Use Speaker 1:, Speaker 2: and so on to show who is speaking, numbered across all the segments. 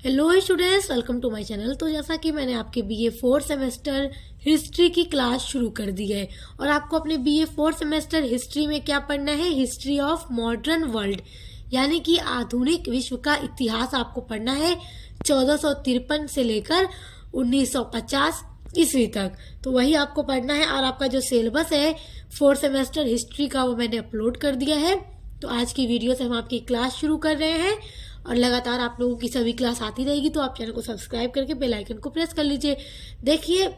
Speaker 1: Hello students, welcome to my channel. तो जैसा कि मैंने आपके बीए 4 सेमेस्टर हिस्ट्री की क्लास शुरू कर दी है और आपको अपने बीए 4 सेमेस्टर हिस्ट्री में क्या पढ़ना है, हिस्ट्री ऑफ मॉडर्न वर्ल्ड यानी कि आधुनिक विश्व का इतिहास आपको पढ़ना है 1453 से लेकर 1950 ईस्वी तक। तो वही आपको पढ़ना है और आपका जो सिलेबस है 4 सेमेस्टर हिस्ट्री का वो मैंने अपलोड कर दिया है। तो आज की वीडियो से हम आपकी क्लास शुरू कर रहे हैं और लगातार आप लोगों की सभी क्लास आती रहेगी। तो आप चैनल को सब्सक्राइब करके बेल आइकन को प्रेस कर लीजिए। देखिए,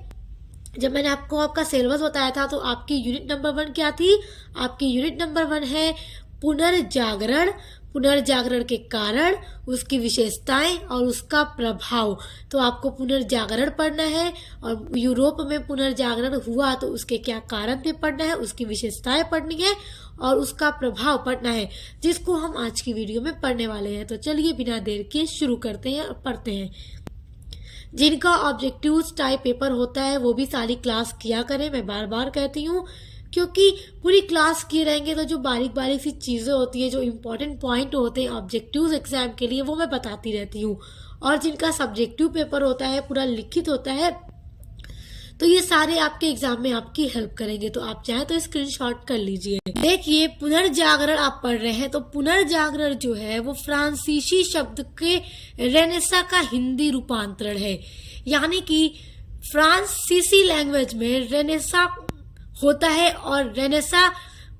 Speaker 1: जब मैंने आपको आपका सिलेबस बताया था तो आपकी यूनिट नंबर 1 क्या थी? आपकी यूनिट नंबर 1 है पुनर्जागरण, पुनर्जागरण के कारण, उसकी विशेषताएं और उसका प्रभाव। तो आपको पुनर्जागरण पढ़ना है और यूरोप में पुनर्जागरण हुआ तो उसके क्या कारण थे पढ़ना है, उसकी विशेषताएं पढ़नी है और उसका प्रभाव पढ़ना है, जिसको हम आज की वीडियो में पढ़ने वाले हैं। तो चलिए बिना देर के शुरू करते हैं और पढ़ते हैं। जिनका ऑब्जेक्टिव टाइप पेपर होता है वो भी सारी क्लास किया करें, मैं बार बार कहती हूँ, क्योंकि पूरी क्लास किए रहेंगे तो जो बारीक बारीक सी चीज़ें होती है, जो इम्पोर्टेंट पॉइंट होते हैं ऑब्जेक्टिव्स एग्जाम के लिए, वो मैं बताती रहती हूँ। और जिनका सब्जेक्टिव पेपर होता है, पूरा लिखित होता है, तो ये सारे आपके एग्जाम में आपकी हेल्प करेंगे। तो आप चाहें तो स्क्रीनशॉट कर लीजिए। देखिए, पुनर्जागरण आप पढ़ रहे हैं तो पुनर्जागरण जो है वो फ्रांसीसी शब्द के रेनेसा का हिंदी रूपांतरण है। यानी कि फ्रांसीसी लैंग्वेज में रेनेसा होता है और रेनेसा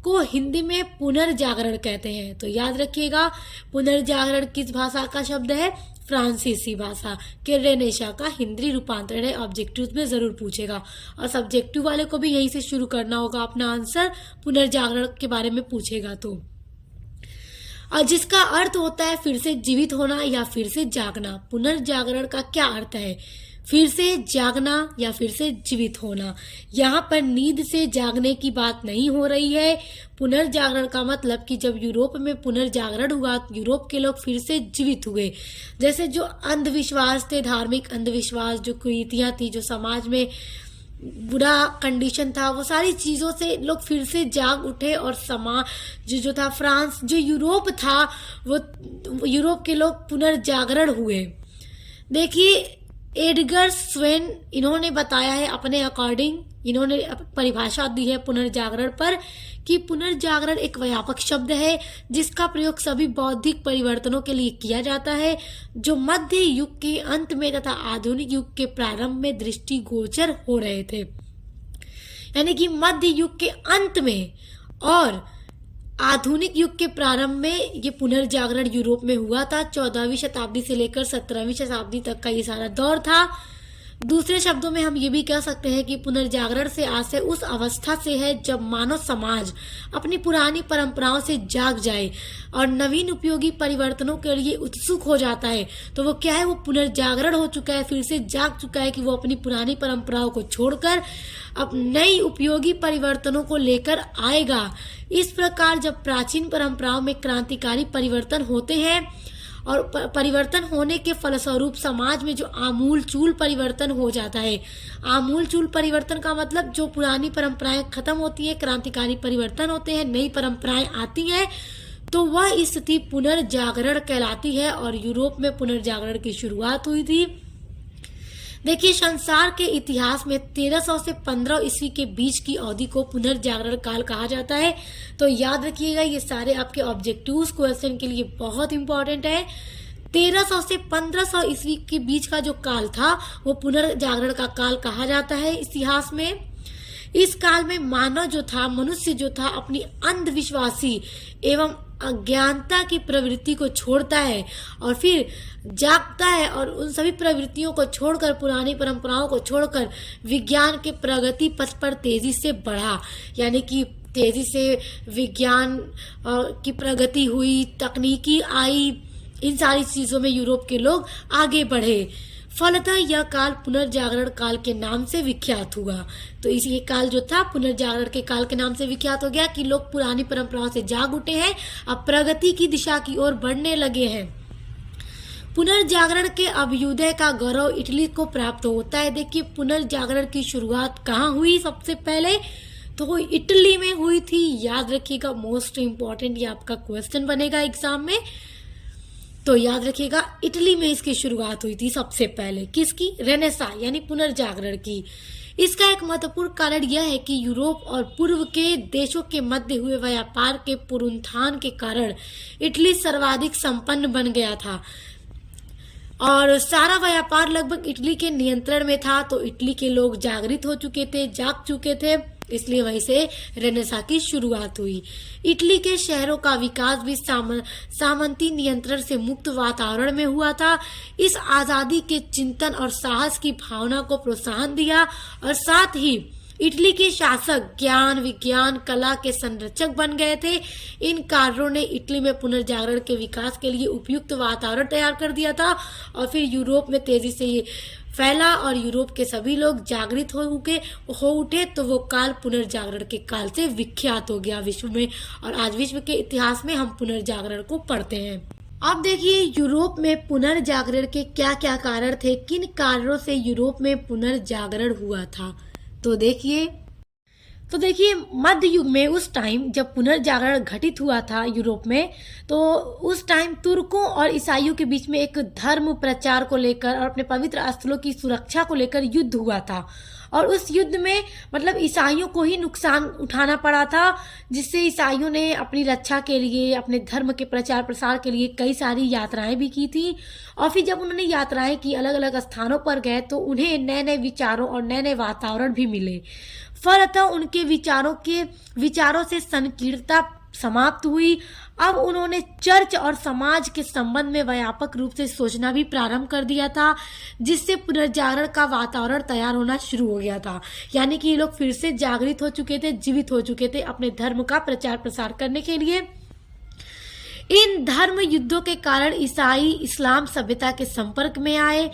Speaker 1: को हिंदी में पुनर्जागरण कहते हैं। तो याद रखिएगा, पुनर्जागरण किस भाषा का शब्द है? फ्रांसीसी भाषा के रेनेसा का हिंदी रूपांतरण है। ऑब्जेक्टिव में जरूर पूछेगा और सब्जेक्टिव वाले को भी यहीं से शुरू करना होगा अपना आंसर, पुनर्जागरण के बारे में पूछेगा तो। और जिसका अर्थ होता है फिर से जीवित होना या फिर से जागना। पुनर्जागरण का क्या अर्थ है? फिर से जागना या फिर से जीवित होना। यहाँ पर नींद से जागने की बात नहीं हो रही है। पुनर्जागरण का मतलब कि जब यूरोप में पुनर्जागरण हुआ, यूरोप के लोग फिर से जीवित हुए। जैसे जो अंधविश्वास थे, धार्मिक अंधविश्वास, जो कुरीतियां थी, जो समाज में बुरा कंडीशन था, वो सारी चीजों से लोग फिर से जाग उठे और समाज जो था, फ्रांस जो यूरोप था, वो यूरोप के लोग पुनर्जागरण हुए। देखिए, एडगर स्वेन इन्होंने बताया है अपने अकॉर्डिंग, इन्होंने परिभाषा दी है पुनर्जागरण पर कि पुनर्जागरण एक व्यापक शब्द है जिसका प्रयोग सभी बौद्धिक परिवर्तनों के लिए किया जाता है जो मध्य युग के अंत में तथा आधुनिक युग के प्रारंभ में दृष्टिगोचर हो रहे थे। यानी कि मध्य युग के अंत में और आधुनिक युग के प्रारंभ में ये पुनर्जागरण यूरोप में हुआ था। 14वीं शताब्दी से लेकर 17वीं शताब्दी तक का ये सारा दौर था। दूसरे शब्दों में हम ये भी कह सकते हैं कि पुनर्जागरण से आशय उस अवस्था से है जब मानव समाज अपनी पुरानी परंपराओं से जाग जाए और नवीन उपयोगी परिवर्तनों के लिए उत्सुक हो जाता है। तो वो क्या है? वो पुनर्जागरण हो चुका है, फिर से जाग चुका है कि वो अपनी पुरानी परंपराओं को छोड़कर अब नई उपयोगी परिवर्तनों को लेकर आएगा। इस प्रकार जब प्राचीन परंपराओं में क्रांतिकारी परिवर्तन होते हैं और परिवर्तन होने के फलस्वरूप समाज में जो आमूलचूल परिवर्तन हो जाता है, आमूलचूल परिवर्तन का मतलब जो पुरानी परंपराएं खत्म होती हैं, क्रांतिकारी परिवर्तन होते हैं, नई परंपराएं आती हैं, तो वह स्थिति पुनर्जागरण कहलाती है और यूरोप में पुनर्जागरण की शुरुआत हुई थी। देखिए, संसार के इतिहास में 1300 से 15 ईस्वी के बीच की अवधि को पुनर्जागरण काल कहा जाता है। तो याद रखिएगा, ये सारे आपके ऑब्जेक्टिव्स क्वेश्चन के लिए बहुत इंपॉर्टेंट है। 1300 से 1500 ईस्वी के बीच का जो काल था वो पुनर्जागरण का काल कहा जाता है इतिहास में। इस काल में मानव जो था, मनुष्य जो था, अपनी अंधविश्वासी एवं अज्ञानता की प्रवृत्ति को छोड़ता है और फिर जागता है और उन सभी प्रवृत्तियों को छोड़कर, पुरानी परंपराओं को छोड़कर विज्ञान के प्रगति पथ पर तेजी से बढ़ा। यानी कि तेजी से विज्ञान की प्रगति हुई, तकनीकी आई, इन सारी चीजों में यूरोप के लोग आगे बढ़े। फलतः यह काल पुनर्जागरण काल के नाम से विख्यात हुआ। तो इसी काल जो था पुनर्जागरण के काल के नाम से विख्यात हो गया कि लोग पुरानी परंपराओं से जाग उठे हैं, अब प्रगति की दिशा की ओर बढ़ने लगे हैं। पुनर्जागरण के अभ्युदय का गौरव इटली को प्राप्त होता है। देखिए, पुनर्जागरण की शुरुआत कहाँ हुई? सबसे पहले तो वो इटली में हुई थी। याद रखिएगा, मोस्ट इम्पोर्टेंट ये आपका क्वेश्चन बनेगा एग्जाम में। तो याद रखिएगा, इटली में इसकी शुरुआत हुई थी सबसे पहले। किसकी? रेनेसा यानी पुनर्जागरण की। इसका एक महत्वपूर्ण कारण यह है कि यूरोप और पूर्व के देशों के मध्य हुए व्यापार के पुनरुत्थान के कारण इटली सर्वाधिक संपन्न बन गया था और सारा व्यापार लगभग इटली के नियंत्रण में था। तो इटली के लोग जागृत हो चुके थे, जाग चुके थे, इसलिए वहीं से रेनेसा की शुरुआत हुई। इटली के शहरों का विकास भी सामंती नियंत्रण से मुक्त वातावरण में हुआ था। इस आजादी के चिंतन और साहस की भावना को प्रोत्साहन दिया और साथ ही इटली के शासक ज्ञान, विज्ञान, कला के संरक्षक बन गए थे। इन कार्यों ने इटली में पुनर्जागरण के विकास के लिए उपयुक्त वातावरण तैयार कर दिया था और फिर यूरोप में तेजी से ये फैला और यूरोप के सभी लोग जागृत हो उठे। तो वो काल पुनर्जागरण के काल से विख्यात हो गया विश्व में और आज विश्व के इतिहास में हम पुनर्जागरण को पढ़ते हैं। अब देखिए, यूरोप में पुनर्जागरण के क्या क्या कारण थे, किन कारणों से यूरोप में पुनर्जागरण हुआ था। तो देखिए मध्य युग में उस टाइम जब पुनर्जागरण घटित हुआ था यूरोप में, तो उस टाइम तुर्कों और ईसाइयों के बीच में एक धर्म प्रचार को लेकर और अपने पवित्र स्थलों की सुरक्षा को लेकर युद्ध हुआ था और उस युद्ध में मतलब ईसाइयों को ही नुकसान उठाना पड़ा था, जिससे ईसाइयों ने अपनी रक्षा के लिए, अपने धर्म के प्रचार प्रसार के लिए कई सारी यात्राएं भी की थी। और फिर जब उन्होंने यात्राएं की, अलग अलग स्थानों पर गए, तो उन्हें नए नए विचारों और नए नए वातावरण भी मिले। फलतः उनके विचारों से संकीर्णता समाप्त हुई। अब उन्होंने चर्च और समाज के संबंध में व्यापक रूप से सोचना भी प्रारंभ कर दिया था, जिससे पुनर्जागरण का वातावरण तैयार होना शुरू हो गया था। यानी कि ये लोग फिर से जागृत हो चुके थे, जीवित हो चुके थे अपने धर्म का प्रचार प्रसार करने के लिए। इन धर्म युद्धों के कारण ईसाई इस्लाम सभ्यता के संपर्क में आए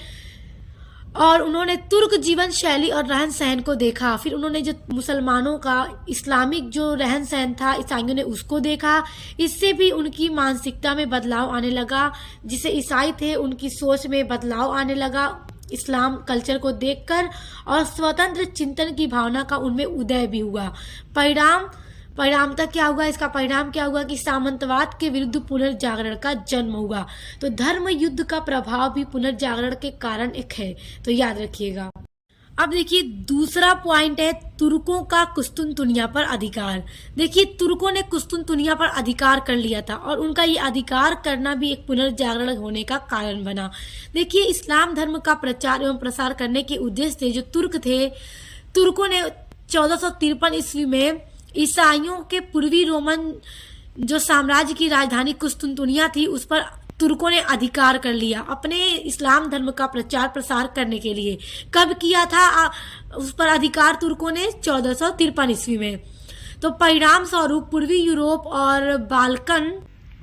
Speaker 1: और उन्होंने तुर्क जीवन शैली और रहन सहन को देखा। फिर उन्होंने जो मुसलमानों का इस्लामिक जो रहन सहन था, ईसाइयों ने उसको देखा। इससे भी उनकी मानसिकता में बदलाव आने लगा। जिसे ईसाई थे उनकी सोच में बदलाव आने लगा इस्लाम कल्चर को देखकर और स्वतंत्र चिंतन की भावना का उनमें उदय भी हुआ। परिणाम तक क्या हुआ? इसका परिणाम क्या हुआ कि सामंतवाद के विरुद्ध पुनर्जागरण का जन्म हुआ। तो धर्म युद्ध का प्रभाव भी पुनर्जागरण के कारण एक है, तो याद रखिएगा। अब देखिए दूसरा पॉइंट है तुर्कों का कुस्तुनतुनिया पर अधिकार। देखिए तुर्कों ने कुस्तुनतुनिया पर अधिकार कर लिया था और उनका ये अधिकार करना भी एक पुनर्जागरण होने का कारण बना। देखिए इस्लाम धर्म का प्रचार एवं प्रसार करने के उद्देश्य से जो तुर्क थे, तुर्कों ने 1453 ईस्वी में ईसाइयों के पूर्वी रोमन जो साम्राज्य की राजधानी कुस्तुनतुनिया थी उस पर तुर्कों ने अधिकार कर लिया अपने इस्लाम धर्म का प्रचार प्रसार करने के लिए। कब किया था उस पर अधिकार तुर्कों ने? 1453 ईस्वी में। तो परिणाम स्वरूप पूर्वी यूरोप और बाल्कन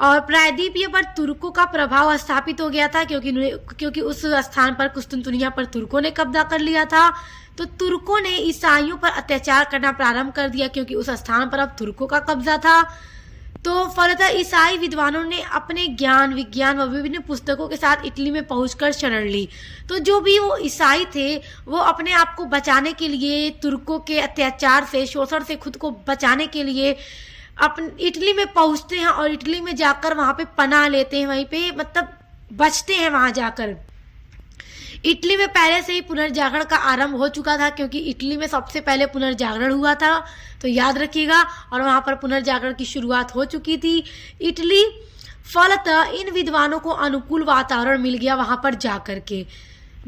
Speaker 1: और प्रायद्वीपीय पर तुर्कों का प्रभाव स्थापित हो गया था, क्योंकि उस स्थान पर कुस्तुनतुनिया पर तुर्कों ने कब्जा कर लिया था। तो तुर्कों ने ईसाइयों पर अत्याचार करना प्रारंभ कर दिया, क्योंकि उस स्थान पर अब तुर्कों का कब्जा था। तो फलतः ईसाई विद्वानों ने अपने ज्ञान, विज्ञान व विभिन्न पुस्तकों के साथ इटली में पहुंचकर शरण ली। तो जो भी वो ईसाई थे वो अपने आप को बचाने के लिए, तुर्कों के अत्याचार से, शोषण से खुद को बचाने के लिए इटली में पहुंचते हैं और इटली में जाकर वहां पे पनाह लेते हैं, वहीं पे मतलब बचते हैं वहां जाकर। इटली में पहले से ही पुनर्जागरण का आरंभ हो चुका था, क्योंकि इटली में सबसे पहले पुनर्जागरण हुआ था, तो याद रखिएगा। और वहां पर पुनर्जागरण की शुरुआत हो चुकी थी इटली। फलतः इन विद्वानों को अनुकूल वातावरण मिल गया वहां पर जाकर के।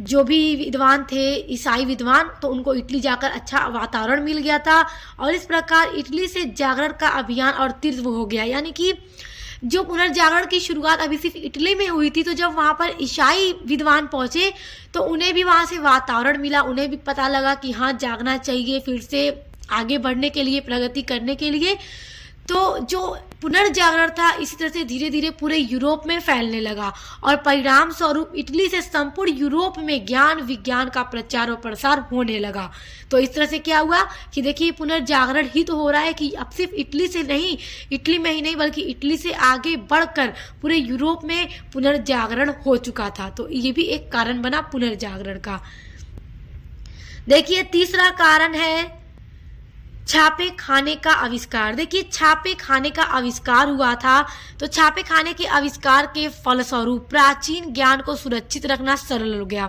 Speaker 1: जो भी विद्वान थे ईसाई विद्वान, तो उनको इटली जाकर अच्छा वातावरण मिल गया था और इस प्रकार इटली से जागरण का अभियान और तीव्र हो गया। यानी कि जो पुनर्जागरण की शुरुआत अभी सिर्फ इटली में हुई थी, तो जब वहां पर ईसाई विद्वान पहुंचे तो उन्हें भी वहां से वातावरण मिला, उन्हें भी पता लगा कि हाँ जागना चाहिए फिर से आगे बढ़ने के लिए, प्रगति करने के लिए। तो जो पुनर्जागरण था इसी तरह से धीरे धीरे पूरे यूरोप में फैलने लगा और परिणाम स्वरूप इटली से संपूर्ण यूरोप में ज्ञान विज्ञान का प्रचार और प्रसार होने लगा। तो इस तरह से क्या हुआ कि देखिए पुनर्जागरण ही तो हो रहा है कि अब सिर्फ इटली से नहीं, इटली में ही नहीं बल्कि इटली से आगे बढ़कर पूरे यूरोप में पुनर्जागरण हो चुका था। तो ये भी एक कारण बना पुनर्जागरण का। देखिए तीसरा कारण है छापे खाने का आविष्कार। देखिए छापे खाने का आविष्कार हुआ था, तो छापे खाने के आविष्कार के फलस्वरूप प्राचीन ज्ञान को सुरक्षित रखना सरल हो गया।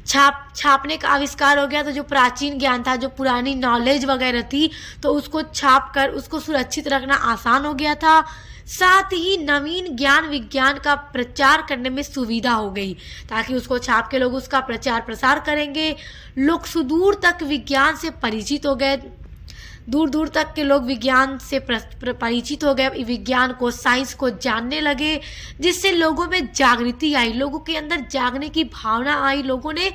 Speaker 1: छापने का आविष्कार हो गया तो जो प्राचीन ज्ञान था, जो पुरानी नॉलेज वगैरह थी, तो उसको छाप कर उसको सुरक्षित रखना आसान हो गया था। साथ ही नवीन ज्ञान विज्ञान का प्रचार करने में सुविधा हो गई, ताकि उसको छाप के लोग उसका प्रचार प्रसार करेंगे। लोग सुदूर तक विज्ञान से परिचित हो गए, दूर दूर तक के लोग विज्ञान से परिचित हो गए, विज्ञान को, साइंस को जानने लगे, जिससे लोगों में जागृति आई, लोगों के अंदर जागने की भावना आई, लोगों ने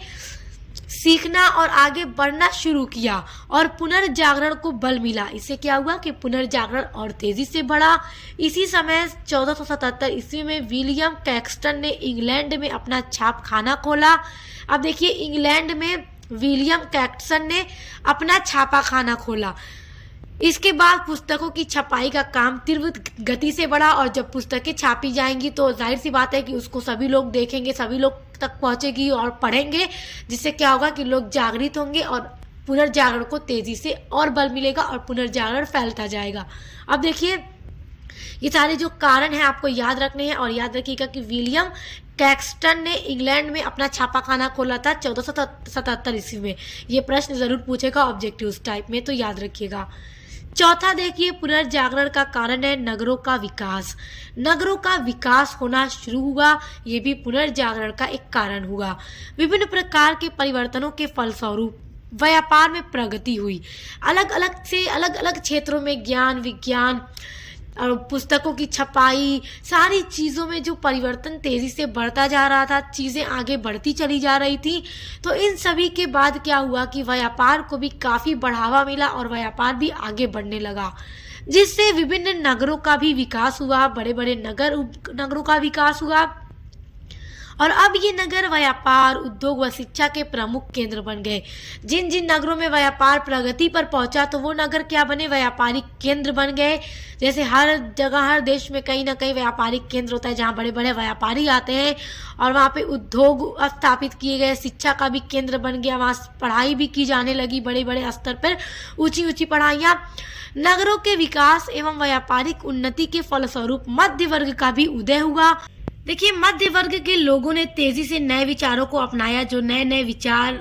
Speaker 1: सीखना और आगे बढ़ना शुरू किया और पुनर्जागरण को बल मिला। इससे क्या हुआ कि पुनर्जागरण और तेजी से बढ़ा। इसी समय 1477 ईस्वी में विलियम कैक्सटन ने इंग्लैंड में अपना छापखाना खोला। अब देखिए इंग्लैंड में विलियम कैक्सटन ने अपना छापाखाना खोला। इसके बाद पुस्तकों की छपाई का काम तीव्र गति से बढ़ा और जब पुस्तकें छापी जाएंगी तो जाहिर सी बात है कि उसको सभी लोग देखेंगे, सभी लोग तक पहुंचेगी और पढ़ेंगे, जिससे क्या होगा कि लोग जागृत होंगे और पुनर्जागरण को तेजी से और बल मिलेगा और पुनर्जागरण फैलता जाएगा। अब देखिए ये सारे जो कारण हैं आपको याद रखने हैं और याद रखिएगा कि विलियम कैक्सटन ने इंग्लैंड में अपना छापाखाना खोला था 1477 ईस्वी में। ये प्रश्न जरूर पूछेगा ऑब्जेक्टिव टाइप में, तो याद रखिएगा। चौथा देखिए पुनर्जागरण का कारण है नगरों का विकास। नगरों का विकास होना शुरू हुआ, ये भी पुनर्जागरण का एक कारण हुआ। विभिन्न प्रकार के परिवर्तनों के फलस्वरूप व्यापार में प्रगति हुई। अलग अलग क्षेत्रों में ज्ञान विज्ञान और पुस्तकों की छपाई, सारी चीज़ों में जो परिवर्तन तेज़ी से बढ़ता जा रहा था, चीज़ें आगे बढ़ती चली जा रही थी, तो इन सभी के बाद क्या हुआ कि व्यापार को भी काफ़ी बढ़ावा मिला और व्यापार भी आगे बढ़ने लगा, जिससे विभिन्न नगरों का भी विकास हुआ, बड़े बड़े नगरों का विकास हुआ। और अब ये नगर व्यापार, उद्योग व शिक्षा के प्रमुख केंद्र बन गए। जिन जिन नगरों में व्यापार प्रगति पर पहुंचा तो वो नगर क्या बने, व्यापारिक केंद्र बन गए। जैसे हर जगह, हर देश में कहीं ना कहीं व्यापारिक केंद्र होता है जहाँ बड़े बड़े व्यापारी आते हैं और वहाँ पे उद्योग स्थापित किए गए, शिक्षा का भी केंद्र बन गया, वहाँ पढ़ाई भी की जाने लगी, बड़े बड़े स्तर पर ऊंची ऊंची पढ़ाइयाँ। नगरों के विकास एवं व्यापारिक उन्नति के फलस्वरूप मध्य वर्ग का भी उदय हुआ। देखिए मध्य वर्ग के लोगों ने तेजी से नए विचारों को अपनाया। जो नए नए विचार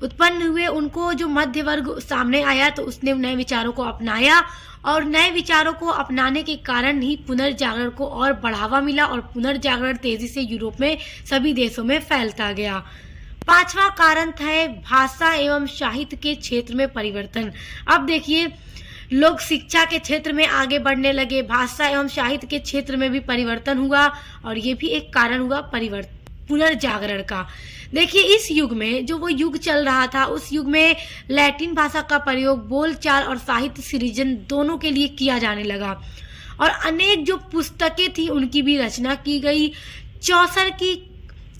Speaker 1: उत्पन्न हुए उनको जो मध्य वर्ग सामने आया तो उसने नए विचारों को अपनाया और नए विचारों को अपनाने के कारण ही पुनर्जागरण को और बढ़ावा मिला और पुनर्जागरण तेजी से यूरोप में सभी देशों में फैलता गया। पांचवा कारण था भाषा एवं साहित्य के क्षेत्र में परिवर्तन। अब देखिए लोग शिक्षा के क्षेत्र में आगे बढ़ने लगे, भाषा एवं साहित्य के क्षेत्र में भी परिवर्तन हुआ और ये भी एक कारण हुआ पुनर्जागरण का। देखिए इस युग में जो वो युग चल रहा था, उस युग में लैटिन भाषा का प्रयोग बोलचाल और साहित्य सृजन दोनों के लिए किया जाने लगा और अनेक जो पुस्तकें थी उनकी भी रचना की गई। चौसर की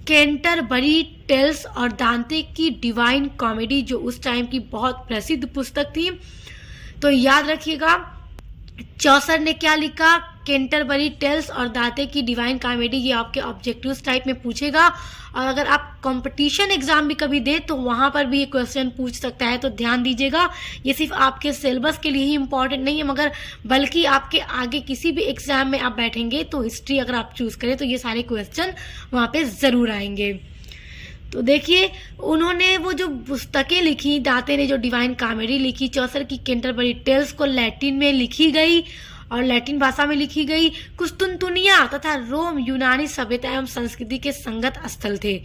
Speaker 1: कैंटरबरी टेल्स और दांते की डिवाइन कॉमेडी जो उस टाइम की बहुत प्रसिद्ध पुस्तक थी, तो याद रखिएगा चौसर ने क्या लिखा, कैंटरबरी टेल्स और दांते की डिवाइन कॉमेडी। ये आपके ऑब्जेक्टिव्स टाइप में पूछेगा और अगर आप कंपटीशन एग्जाम भी कभी दे तो वहां पर भी ये क्वेश्चन पूछ सकता है, तो ध्यान दीजिएगा। ये सिर्फ आपके सिलेबस के लिए ही इम्पोर्टेंट नहीं है, मगर बल्कि आपके आगे किसी भी एग्जाम में आप बैठेंगे तो हिस्ट्री अगर आप चूज करें तो ये सारे क्वेश्चन वहां पे जरूर आएंगे। तो देखिए उन्होंने वो जो पुस्तकें लिखी, दांते ने जो डिवाइन कॉमेडी लिखी, चौसर की कैंटरबरी टेल्स को लैटिन में लिखी गई और लैटिन भाषा में लिखी गई। कुस्तुनतुनिया तथा रोम यूनानी सभ्यता एवं संस्कृति के संगत स्थल थे।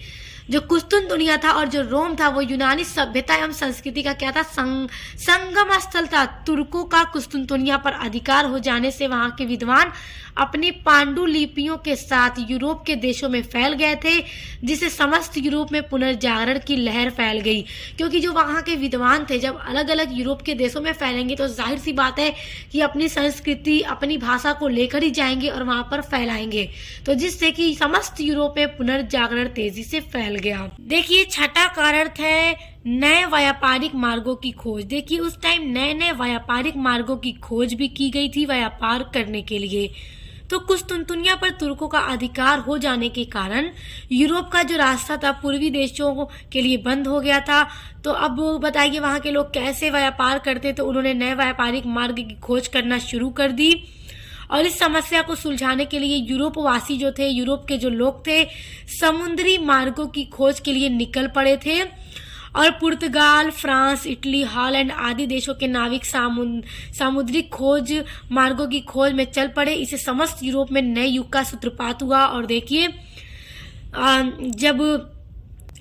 Speaker 1: जो कुस्तुनतुनिया था और जो रोम था वो यूनानी सभ्यता एवं संस्कृति का क्या था, संगम स्थल था। तुर्कों का कुस्तुनतुनिया पर अधिकार हो जाने से वहां के विद्वान अपनी पांडुलिपियों के साथ यूरोप के देशों में फैल गए थे, जिससे समस्त यूरोप में पुनर्जागरण की लहर फैल गई। क्योंकि जो वहां के विद्वान थे जब अलग अलग यूरोप के देशों में फैलेंगे तो जाहिर सी बात है कि अपनी संस्कृति, अपनी भाषा को लेकर ही जाएंगे और वहां पर फैलाएंगे, तो जिससे कि समस्त यूरोप में पुनर्जागरण तेजी से फैल गया। देखिए छठा कारण है नए व्यापारिक मार्गों की खोज। देखिए उस टाइम नए नए व्यापारिक मार्गों की खोज भी की गई थी व्यापार करने के लिए। तो कुस्तुनतुनिया पर तुर्कों का अधिकार हो जाने के कारण यूरोप का जो रास्ता था पूर्वी देशों के लिए बंद हो गया था। तो अब बताइए वहां के लोग कैसे व्यापार करते, तो उन्होंने नए व्यापारिक मार्ग की खोज करना शुरू कर दी। और इस समस्या को सुलझाने के लिए यूरोपवासी जो थे, यूरोप के जो लोग थे, समुद्री मार्गों की खोज के लिए निकल पड़े थे। और पुर्तगाल, फ्रांस, इटली, हॉलैंड आदि देशों के नाविक सामुद्रिक खोज मार्गों की खोज में चल पड़े। इसे समस्त यूरोप में नए युग का सूत्रपात हुआ। और देखिए, जब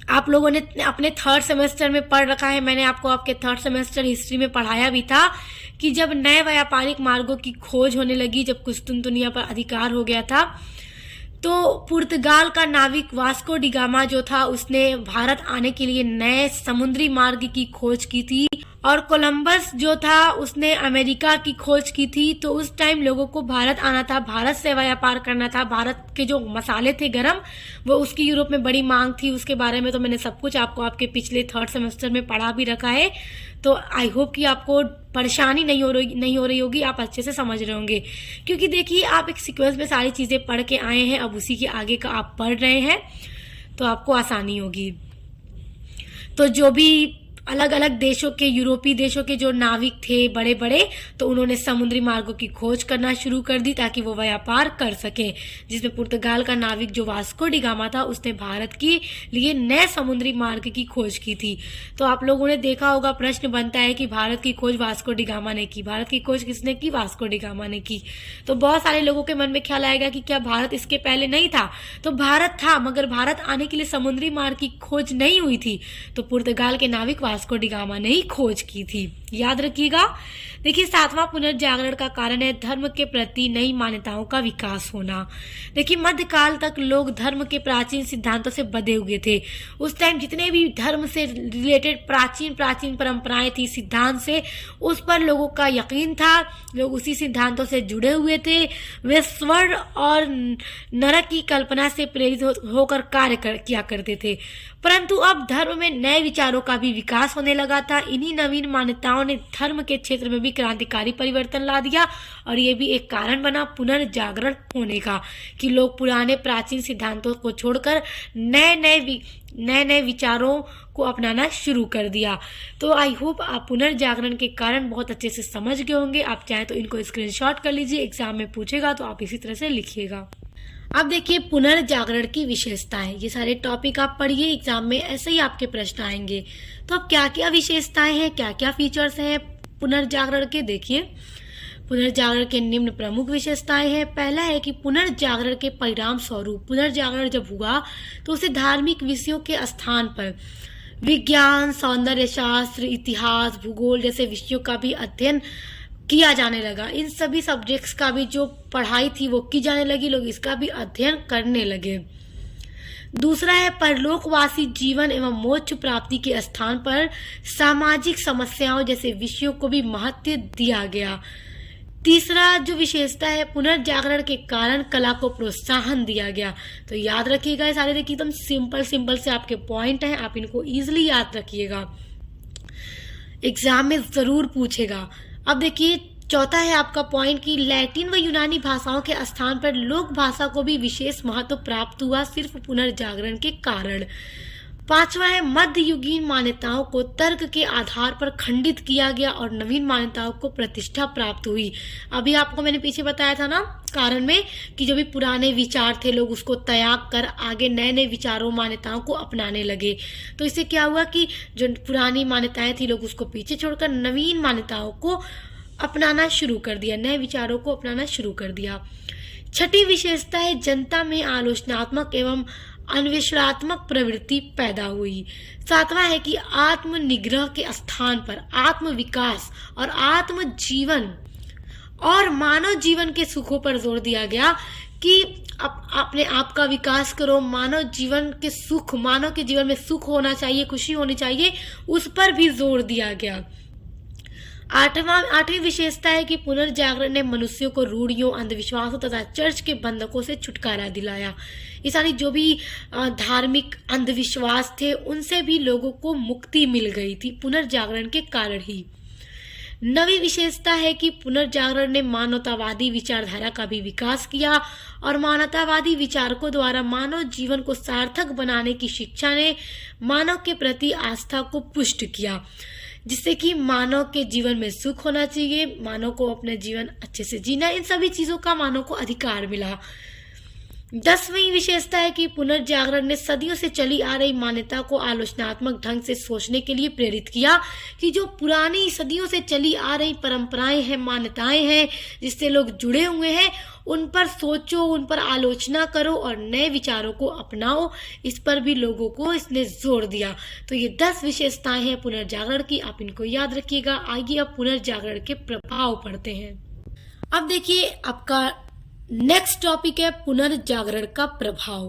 Speaker 1: आप लोगों ने अपने थर्ड सेमेस्टर में पढ़ रखा है, मैंने आपको आपके थर्ड सेमेस्टर हिस्ट्री में पढ़ाया भी था कि जब नए व्यापारिक मार्गों की खोज होने लगी, जब कुस्तुनतुनिया पर अधिकार हो गया था, तो पुर्तगाल का नाविक वास्को डी गामा जो था, उसने भारत आने के लिए नए समुद्री मार्ग की खोज की थी। और कोलंबस जो था, उसने अमेरिका की खोज की थी। तो उस टाइम लोगों को भारत आना था, भारत से व्यापार करना था। भारत के जो मसाले थे गरम, वो उसकी यूरोप में बड़ी मांग थी। उसके बारे में तो मैंने सब कुछ आपको आपके पिछले थर्ड सेमेस्टर में पढ़ा भी रखा है। तो आई होप कि आपको परेशानी नहीं हो रही होगी, आप अच्छे से समझ रहे होंगे। क्योंकि देखिए, आप एक सीक्वेंस में सारी चीजें पढ़ के आए हैं, अब उसी के आगे का आप पढ़ रहे हैं, तो आपको आसानी होगी। तो जो भी अलग अलग देशों के, यूरोपीय देशों के जो नाविक थे बड़े बड़े, तो उन्होंने समुद्री मार्गों की खोज करना शुरू कर दी ताकि वो व्यापार कर सके। जिसमें पुर्तगाल का नाविक जो वास्को डी गामा था, उसने भारत के लिए नए समुद्री मार्ग की खोज की थी। तो आप लोगों ने देखा होगा, प्रश्न बनता है कि भारत की खोज वास्को डी गामा ने की। भारत की खोज किसने की? वास्को डी गामा ने की। तो बहुत सारे लोगों के मन में ख्याल आएगा कि क्या भारत इसके पहले नहीं था? तो भारत था, मगर भारत आने के लिए समुद्री मार्ग की खोज नहीं हुई थी। तो पुर्तगाल के नाविक वास्को डी गामा ने ही खोज की थी। याद रखिएगा। देखिए, 7वां पुनर्जागरण का कारण है धर्म के प्रति नई मान्यताओं का विकास होना। देखिए, मध्यकाल तक लोग धर्म के प्राचीन सिद्धांतों से बंधे हुए थे। उस टाइम जितने भी धर्म से रिलेटेड प्राचीन परंपराएं थी, सिद्धांत से, उस पर लोगों का यकीन था। लोग उसी सिद्धांतों से जुड़े हुए थे। वे स्वर्ग और नरक की कल्पना से प्रेरित होकर कार्य किया करते थे। परंतु अब धर्म में नए विचारों का भी विकास होने लगा था। इन्हीं नवीन मान्यताओं ने धर्म के क्षेत्र में भी क्रांतिकारी परिवर्तन ला दिया। और ये भी एक कारण बना पुनर्जागरण होने का, कि लोग पुराने प्राचीन सिद्धांतों को छोड़कर नए नए विचारों को अपनाना शुरू कर दिया। तो आई होप आप पुनर्जागरण के कारण बहुत अच्छे से समझ गए होंगे। आप चाहे तो इनको स्क्रीनशॉट कर लीजिए, एग्जाम में पूछेगा तो आप इसी तरह से लिखिएगा। अब देखिए, पुनर्जागरण की विशेषताएं, ये सारे टॉपिक आप पढ़िए, एग्जाम में ऐसे ही आपके प्रश्न आएंगे। तो अब क्या क्या विशेषताएं हैं, क्या क्या फीचर्स हैं पुनर्जागरण के, देखिए। पुनर्जागरण के निम्न प्रमुख विशेषताएं हैं। पहला है कि पुनर्जागरण के परिणाम स्वरूप, पुनर्जागरण जब हुआ तो उसे धार्मिक विषयों के स्थान पर विज्ञान, सौंदर्य शास्त्र, इतिहास, भूगोल जैसे विषयों का भी अध्ययन किया जाने लगा। इन सभी सब्जेक्ट्स का भी जो पढ़ाई थी वो की जाने लगी, लोग इसका भी अध्ययन करने लगे। दूसरा है परलोकवासी जीवन एवं मोक्ष प्राप्ति के स्थान पर सामाजिक समस्याओं जैसे विषयों को भी महत्व दिया गया। तीसरा जो विशेषता है, पुनर्जागरण के कारण कला को प्रोत्साहन दिया गया। तो याद रखिएगा, ये सारे देखिए एकदम सिंपल से आपके पॉइंट हैं, आप इनको इजीली याद रखिएगा, एग्जाम में जरूर पूछेगा। अब देखिए, चौथा है आपका पॉइंट कि लैटिन व यूनानी भाषाओं के स्थान पर लोक भाषा को भी विशेष महत्व प्राप्त हुआ सिर्फ पुनर्जागरण के कारण। पांचवा है मध्ययुगीन मान्यताओं को तर्क के आधार पर खंडित किया गया और नवीन मान्यताओं को प्रतिष्ठा प्राप्त हुई। अभी आपको मैंने पीछे बताया था ना कारण में, कि जो भी पुराने विचार थे लोग उसको त्याग कर आगे नए नए विचारों मान्यताओं को अपनाने लगे। तो इससे क्या हुआ कि जो पुरानी मान्यताएं थी लोग उसको पीछे छोड़कर नवीन मान्यताओं को अपनाना शुरू कर दिया, नए विचारों को अपनाना शुरू कर दिया। छठी विशेषता है जनता में आलोचनात्मक एवं अन्वेषणात्मक प्रवृत्ति पैदा हुई। सातवां है कि आत्मनिग्रह के स्थान पर आत्म विकास और आत्म जीवन और मानव जीवन के सुखों पर जोर दिया गया, कि अपने आप का विकास करो, मानव जीवन के सुख, मानव के जीवन में सुख होना चाहिए, खुशी होनी चाहिए, उस पर भी जोर दिया गया। आठवीं विशेषता है कि पुनर्जागरण ने मनुष्यों को रूढ़ियों, अंधविश्वासों तथा चर्च के बंधकों से छुटकारा दिलाया। ये सारी जो भी धार्मिक अंधविश्वास थे उनसे भी लोगों को मुक्ति मिल गई थी पुनर्जागरण के कारण ही। नवी विशेषता है कि पुनर्जागरण ने मानवतावादी विचारधारा का भी विकास किया और मानवतावादी विचारकों द्वारा मानव जीवन को सार्थक बनाने की शिक्षा ने मानव के प्रति आस्था को पुष्ट किया, जिससे कि मानव के जीवन में सुख होना चाहिए, मानव को अपने जीवन अच्छे से जीना, इन सभी चीजों का मानव को अधिकार मिला। 10वीं विशेषता है कि पुनर्जागरण ने सदियों से चली आ रही मान्यता को आलोचनात्मक ढंग से सोचने के लिए प्रेरित किया कि जो पुरानी सदियों से चली आ रही परंपराएं हैं, मान्यताएं हैं, जिससे लोग जुड़े हुए हैं, उन पर सोचो, उन पर आलोचना करो और नए विचारों को अपनाओ। इस पर भी लोगों को इसने जोर दिया। तो ये 10 विशेषताएं हैं पुनर्जागरण की, आप इनको याद रखिएगा। आइए अब पुनर्जागरण के प्रभाव पढ़ते हैं। अब देखिए आपका नेक्स्ट टॉपिक है पुनर्जागरण का प्रभाव।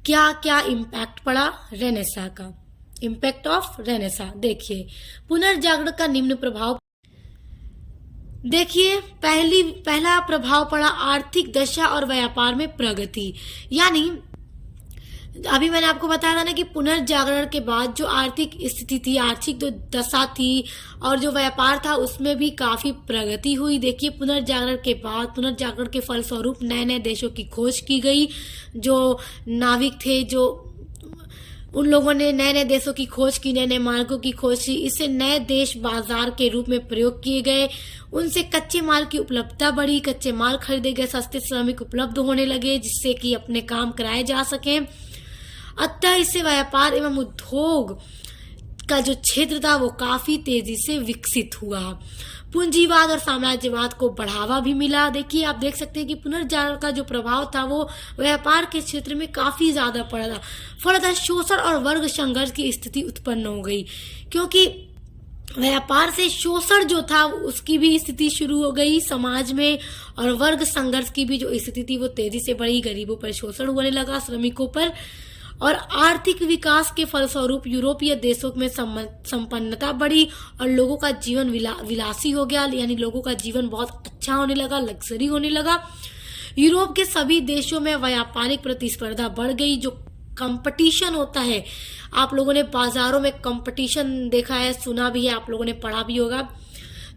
Speaker 1: क्या क्या इम्पैक्ट पड़ा रेनेसा का, इम्पैक्ट ऑफ रेनेसा। देखिए पुनर्जागरण का निम्न प्रभाव। देखिए पहला प्रभाव पड़ा आर्थिक दशा और व्यापार में प्रगति। यानी अभी मैंने आपको बताया था ना कि पुनर्जागरण के बाद जो आर्थिक स्थिति थी, आर्थिक जो दशा थी और जो व्यापार था, उसमें भी काफी प्रगति हुई। देखिए पुनर्जागरण के बाद, पुनर्जागरण के फलस्वरूप नए नए देशों की खोज की गई। जो नाविक थे, जो उन लोगों ने नए नए देशों की खोज की, नए नए मार्गों की खोज की। इससे नए देश बाजार के रूप में प्रयोग किए गए। उनसे कच्चे माल की उपलब्धता बढ़ी, कच्चे माल खरीदे गए, सस्ते श्रमिक उपलब्ध होने लगे, जिससे कि अपने काम कराए जा सके। अतः इससे व्यापार एवं उद्योग का जो क्षेत्र था वो काफी तेजी से विकसित हुआ। पूंजीवाद और साम्राज्यवाद को बढ़ावा भी मिला। देखिए आप देख सकते हैं कि पुनर्जागरण का जो प्रभाव था वो व्यापार के क्षेत्र में काफी ज्यादा पड़ा था। फलतः शोषण और वर्ग संघर्ष की स्थिति उत्पन्न हो गई, क्योंकि व्यापार से शोषण जो था उसकी भी स्थिति शुरू हो गई समाज में, और वर्ग संघर्ष की भी जो स्थिति थी वो तेजी से बढ़ी। गरीबों पर शोषण होने लगा, श्रमिकों पर। और आर्थिक विकास के फलस्वरूप यूरोपीय देशों में संपन्नता बढ़ी और लोगों का जीवन विलासी हो गया। यानी लोगों का जीवन बहुत अच्छा होने लगा, लग्जरी होने लगा। यूरोप के सभी देशों में व्यापारिक प्रतिस्पर्धा बढ़ गई। जो कंपटीशन होता है, आप लोगों ने बाजारों में कंपटीशन देखा है, सुना भी है, आप लोगों ने पढ़ा भी होगा।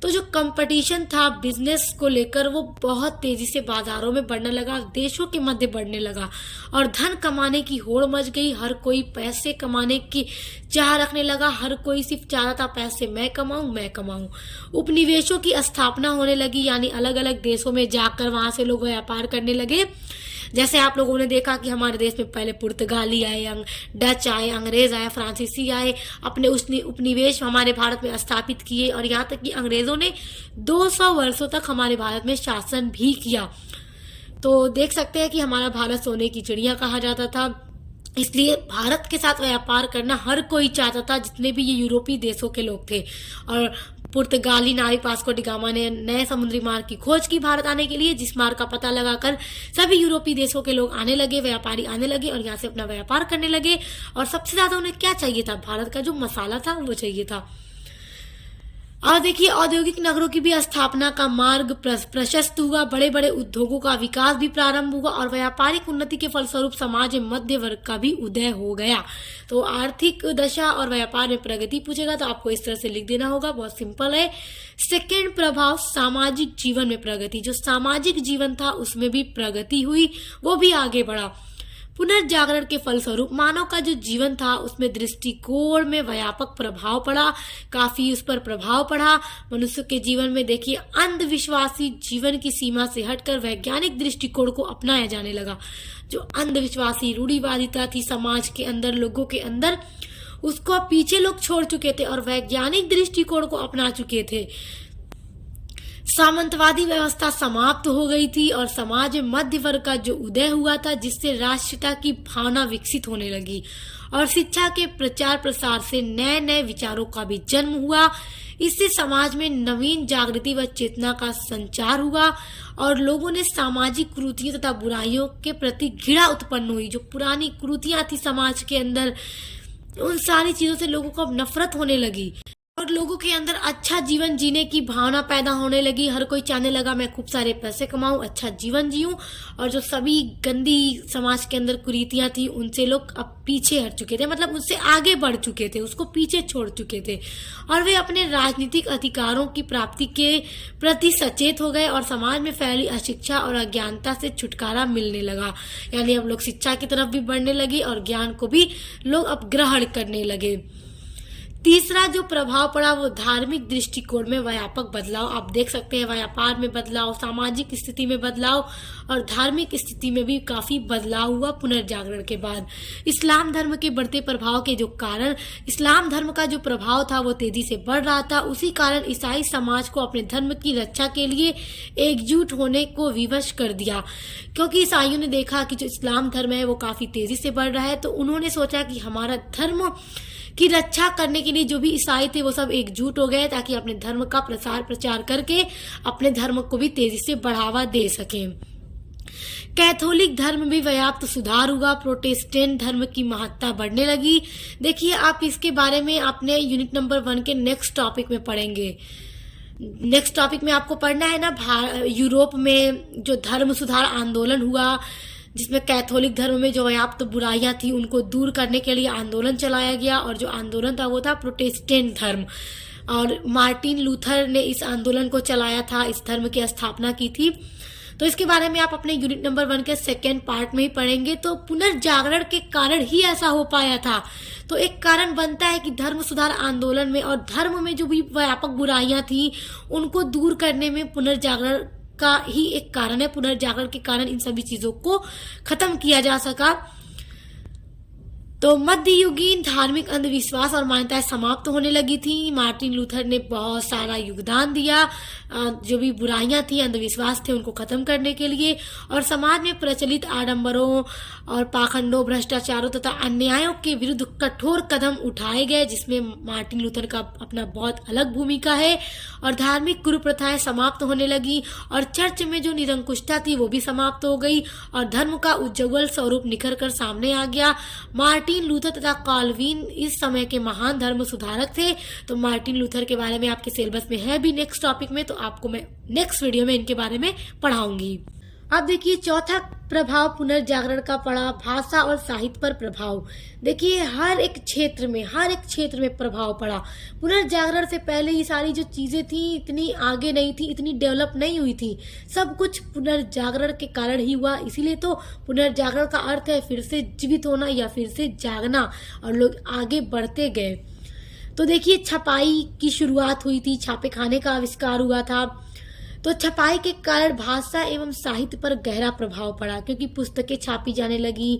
Speaker 1: तो जो कंपटीशन था बिजनेस को लेकर, वो बहुत तेजी से बाजारों में बढ़ने लगा, देशों के मध्य बढ़ने लगा, और धन कमाने की होड़ मच गई। हर कोई पैसे कमाने की चाह रखने लगा। हर कोई सिर्फ चाहता था पैसे मैं कमाऊं। उपनिवेशों की स्थापना होने लगी, यानी अलग अलग देशों में जाकर वहां से लोग व्यापार करने लगे। जैसे आप लोगों ने देखा कि हमारे देश में पहले पुर्तगाली आए, डच आए, अंग्रेज आए, फ्रांसीसी आए, अपने उपनिवेश हमारे भारत में स्थापित किए, और यहाँ तक कि अंग्रेजों ने 200 वर्षों तक हमारे भारत में शासन भी किया। तो देख सकते हैं कि हमारा भारत सोने की चिड़िया कहा जाता था। इसलिए भारत के साथ व्यापार करना हर कोई चाहता था, जितने भी ये यूरोपीय देशों के लोग थे। और पुर्तगाली नाविक वास्को डी गामा ने नए समुद्री मार्ग की खोज की भारत आने के लिए, जिस मार्ग का पता लगाकर सभी यूरोपीय देशों के लोग आने लगे, व्यापारी आने लगे और यहाँ से अपना व्यापार करने लगे। और सबसे ज्यादा उन्हें क्या चाहिए था? भारत का जो मसाला था वो चाहिए था। और देखिए औद्योगिक नगरों की भी स्थापना का मार्ग प्रशस्त हुआ, बड़े बड़े उद्योगों का विकास भी प्रारंभ हुआ, और व्यापारिक उन्नति के फलस्वरूप समाज में मध्य वर्ग का भी उदय हो गया। तो आर्थिक दशा और व्यापार में प्रगति पूछेगा तो आपको इस तरह से लिख देना होगा, बहुत सिंपल है। सेकेंड प्रभाव सामाजिक जीवन में प्रगति। जो सामाजिक जीवन था उसमें भी प्रगति हुई, वो भी आगे बढ़ा। पुनर्जागरण के फलस्वरूप मानव का जो जीवन था उसमें दृष्टिकोण में व्यापक प्रभाव पड़ा, काफी उस पर प्रभाव पड़ा। मनुष्य के जीवन में देखिए अंधविश्वासी जीवन की सीमा से हटकर वैज्ञानिक दृष्टिकोण को अपनाया जाने लगा। जो अंधविश्वासी रूढ़िवादिता थी समाज के अंदर, लोगों के अंदर, उसको पीछे लोग छोड़ चुके थे और वैज्ञानिक दृष्टिकोण को अपना चुके थे। सामंतवादी व्यवस्था समाप्त हो गई थी और समाज में मध्य वर्ग का जो उदय हुआ था, जिससे राष्ट्रीयता की भावना विकसित होने लगी, और शिक्षा के प्रचार प्रसार से नए नए विचारों का भी जन्म हुआ। इससे समाज में नवीन जागृति व चेतना का संचार हुआ और लोगों ने सामाजिक कुरीतियों तथा बुराइयों के प्रति घृणा उत्पन्न हुई। जो पुरानी कुरीतियां थी समाज के अंदर, उन सारी चीजों से लोगों को अब नफरत होने लगी। और और लोगों के अंदर अच्छा जीवन जीने की भावना पैदा होने लगी। हर कोई चाहने लगा मैं खूब सारे पैसे कमाऊं, अच्छा जीवन जीऊं, और जो सभी गंदी समाज के अंदर कुरीतियां थी उनसे लोग अब पीछे हट चुके थे, मतलब उससे आगे बढ़ चुके थे, उसको पीछे छोड़ चुके थे, और वे अपने राजनीतिक अधिकारों की प्राप्ति के प्रति सचेत हो गए और समाज में फैली अशिक्षा और अज्ञानता से छुटकारा मिलने लगा। यानी अब लोग शिक्षा की तरफ भी बढ़ने लगे और ज्ञान को भी लोग अब ग्रहण करने लगे। तीसरा जो प्रभाव पड़ा वो धार्मिक दृष्टिकोण में व्यापक बदलाव। आप देख सकते हैं व्यापार में बदलाव, सामाजिक स्थिति में बदलाव और धार्मिक स्थिति में भी काफी बदलाव हुआ पुनर्जागरण के बाद। इस्लाम धर्म के बढ़ते प्रभाव के जो कारण, इस्लाम धर्म का जो प्रभाव था वो तेजी से बढ़ रहा था, उसी कारण ईसाई समाज को अपने धर्म की रक्षा के लिए एकजुट होने को विवश कर दिया। क्योंकि ईसाइयों ने देखा कि जो इस्लाम धर्म है वो काफी तेजी से बढ़ रहा है, तो उन्होंने सोचा कि हमारा धर्म की रक्षा करने के लिए जो भी ईसाई थे वो सब एकजुट हो गए ताकि अपने धर्म का प्रसार प्रचार करके अपने धर्म को भी तेजी से बढ़ावा दे सकें। कैथोलिक धर्म में व्याप्त सुधार हुआ, प्रोटेस्टेंट धर्म की महत्ता बढ़ने लगी। देखिए आप इसके बारे में अपने यूनिट नंबर 1 के नेक्स्ट टॉपिक में पढ़ेंगे। नेक्स्ट टॉपिक में आपको पढ़ना है ना, यूरोप में जो धर्म सुधार आंदोलन हुआ जिसमें कैथोलिक धर्म में जो व्याप्त बुराइयां थी उनको दूर करने के लिए आंदोलन चलाया गया, और जो आंदोलन था वो था प्रोटेस्टेंट धर्म, और मार्टिन लूथर ने इस आंदोलन को चलाया था, इस धर्म की स्थापना की थी। तो इसके बारे में आप अपने यूनिट नंबर 1 के सेकेंड पार्ट में ही पढ़ेंगे। तो पुनर्जागरण के कारण ही ऐसा हो पाया था। तो एक कारण बनता है कि धर्म सुधार आंदोलन में और धर्म में जो भी व्यापक बुराइयां थी उनको दूर करने में पुनर्जागरण का ही एक कारण है। पुनर्जागरण के कारण इन सभी चीजों को खत्म किया जा सका। तो मध्ययुगीन धार्मिक अंधविश्वास और मान्यताएं समाप्त होने लगी थी। मार्टिन लूथर ने बहुत सारा योगदान दिया, जो भी बुराइयां थी, अंधविश्वास थे, उनको खत्म करने के लिए, और समाज में प्रचलित आडंबरों और पाखंडों, भ्रष्टाचारों तथा अन्यायों के विरुद्ध कठोर कदम उठाए गए, जिसमें मार्टिन लूथर का अपना बहुत अलग भूमिका है। और धार्मिक कुप्रथाएं समाप्त होने लगी और चर्च में जो निरंकुशता थी वो भी समाप्त हो गई और धर्म का उज्ज्वल स्वरूप निखर कर सामने आ गया। मार्टिन लूथर तथा कॉल्विन इस समय के महान धर्म सुधारक थे। तो मार्टिन लूथर के बारे में आपके सिलेबस में है भी नेक्स्ट टॉपिक में, तो आपको मैं नेक्स्ट वीडियो में इनके बारे में पढ़ाऊंगी। अब देखिए चौथा प्रभाव पुनर्जागरण का पड़ा, भाषा और साहित्य पर प्रभाव। देखिए हर एक क्षेत्र में प्रभाव पड़ा। पुनर्जागरण से पहले ये सारी जो चीजें थी इतनी आगे नहीं थी, इतनी डेवलप नहीं हुई थी। सब कुछ पुनर्जागरण के कारण ही हुआ। इसीलिए तो पुनर्जागरण का अर्थ है फिर से जीवित होना या फिर से जागना, और लोग आगे बढ़ते गए। तो देखिए छपाई की शुरुआत हुई थी, छापे खाने का आविष्कार हुआ था। तो छपाई के कारण भाषा एवं साहित्य पर गहरा प्रभाव पड़ा, क्योंकि पुस्तकें छापी जाने लगी।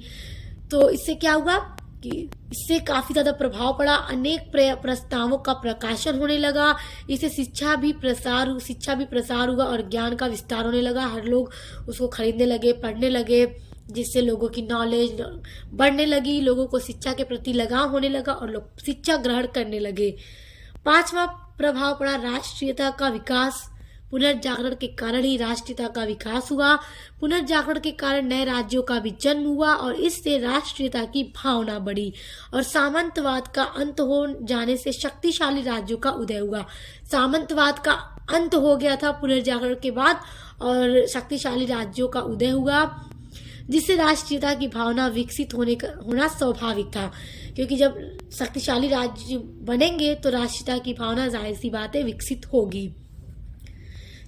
Speaker 1: तो इससे क्या हुआ कि इससे काफी ज्यादा प्रभाव पड़ा। अनेक प्रस्तावों का प्रकाशन होने लगा। इससे शिक्षा भी प्रसार हुआ और ज्ञान का विस्तार होने लगा। हर लोग उसको खरीदने लगे, पढ़ने लगे, जिससे लोगों की नॉलेज बढ़ने लगी, लोगों को शिक्षा के प्रति लगाव होने लगा और लोग शिक्षा ग्रहण करने लगे। पांचवा प्रभाव पड़ा राष्ट्रीयता का विकास। पुनर्जागरण के कारण ही राष्ट्रीयता का विकास हुआ। पुनर्जागरण के कारण नए राज्यों का भी जन्म हुआ और इससे राष्ट्रीयता की भावना बढ़ी और सामंतवाद का अंत हो जाने से शक्तिशाली राज्यों का उदय हुआ। सामंतवाद का अंत हो गया था पुनर्जागरण के बाद और शक्तिशाली राज्यों का उदय हुआ, जिससे राष्ट्रीयता की भावना विकसित होना स्वाभाविक था, क्योंकि जब शक्तिशाली राज्य बनेंगे तो राष्ट्रीयता की भावना जाहिर सी बात है विकसित होगी।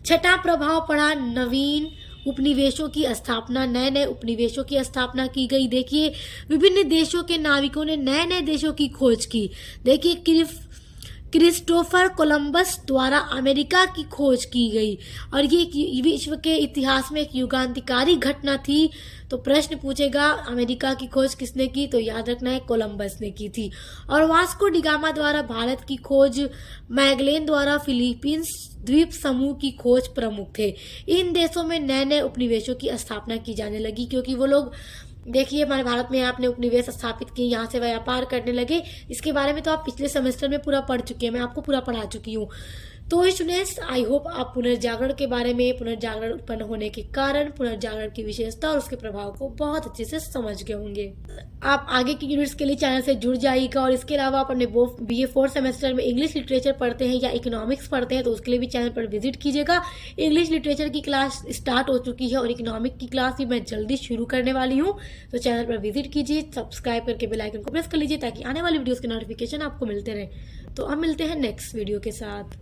Speaker 1: छठा प्रभाव पड़ा नवीन उपनिवेशों की स्थापना। नए नए उपनिवेशों की स्थापना की गई। देखिए विभिन्न देशों के नाविकों ने नए नए देशों की खोज की। देखिए क्रिस्टोफर कोलंबस द्वारा अमेरिका की खोज की गई और ये विश्व के इतिहास में एक युगांतकारी घटना थी। तो प्रश्न पूछेगा अमेरिका की खोज किसने की, तो याद रखना है कोलंबस ने की थी। और वास्को डिगामा द्वारा भारत की खोज, मैगलेन द्वारा फिलीपींस द्वीप समूह की खोज प्रमुख थे। इन देशों में नए नए उपनिवेशों की स्थापना की जाने लगी, क्योंकि वो लोग देखिए हमारे भारत में आपने उपनिवेश स्थापित किए, यहाँ से व्यापार करने लगे। इसके बारे में तो आप पिछले सेमेस्टर में पूरा पढ़ चुके हैं, मैं आपको पूरा पढ़ा चुकी हूँ। तो स्टूडेंट्स, आई होप आप पुनर्जागरण के बारे में, पुनर्जागरण उत्पन्न होने के कारण, पुनर्जागरण की विशेषता और उसके प्रभाव को बहुत अच्छे से समझ गए होंगे। आप आगे की यूनिट्स के लिए चैनल से जुड़ जाइएगा और इसके अलावा आप अपने BA 4 सेमेस्टर में इंग्लिश लिटरेचर पढ़ते हैं या इकोनॉमिक्स पढ़ते हैं तो उसके लिए भी चैनल पर विजिट कीजिएगा। इंग्लिश लिटरेचर की क्लास स्टार्ट हो चुकी है और इकोनॉमिक की क्लास भी मैं जल्दी शुरू करने वाली हूँ, तो चैनल पर विजिट कीजिए, सब्सक्राइब करके बेल आइकन को प्रेस कर लीजिए ताकि आने वाली वीडियोस के नोटिफिकेशन आपको मिलते रहे। तो अब मिलते हैं नेक्स्ट वीडियो के साथ।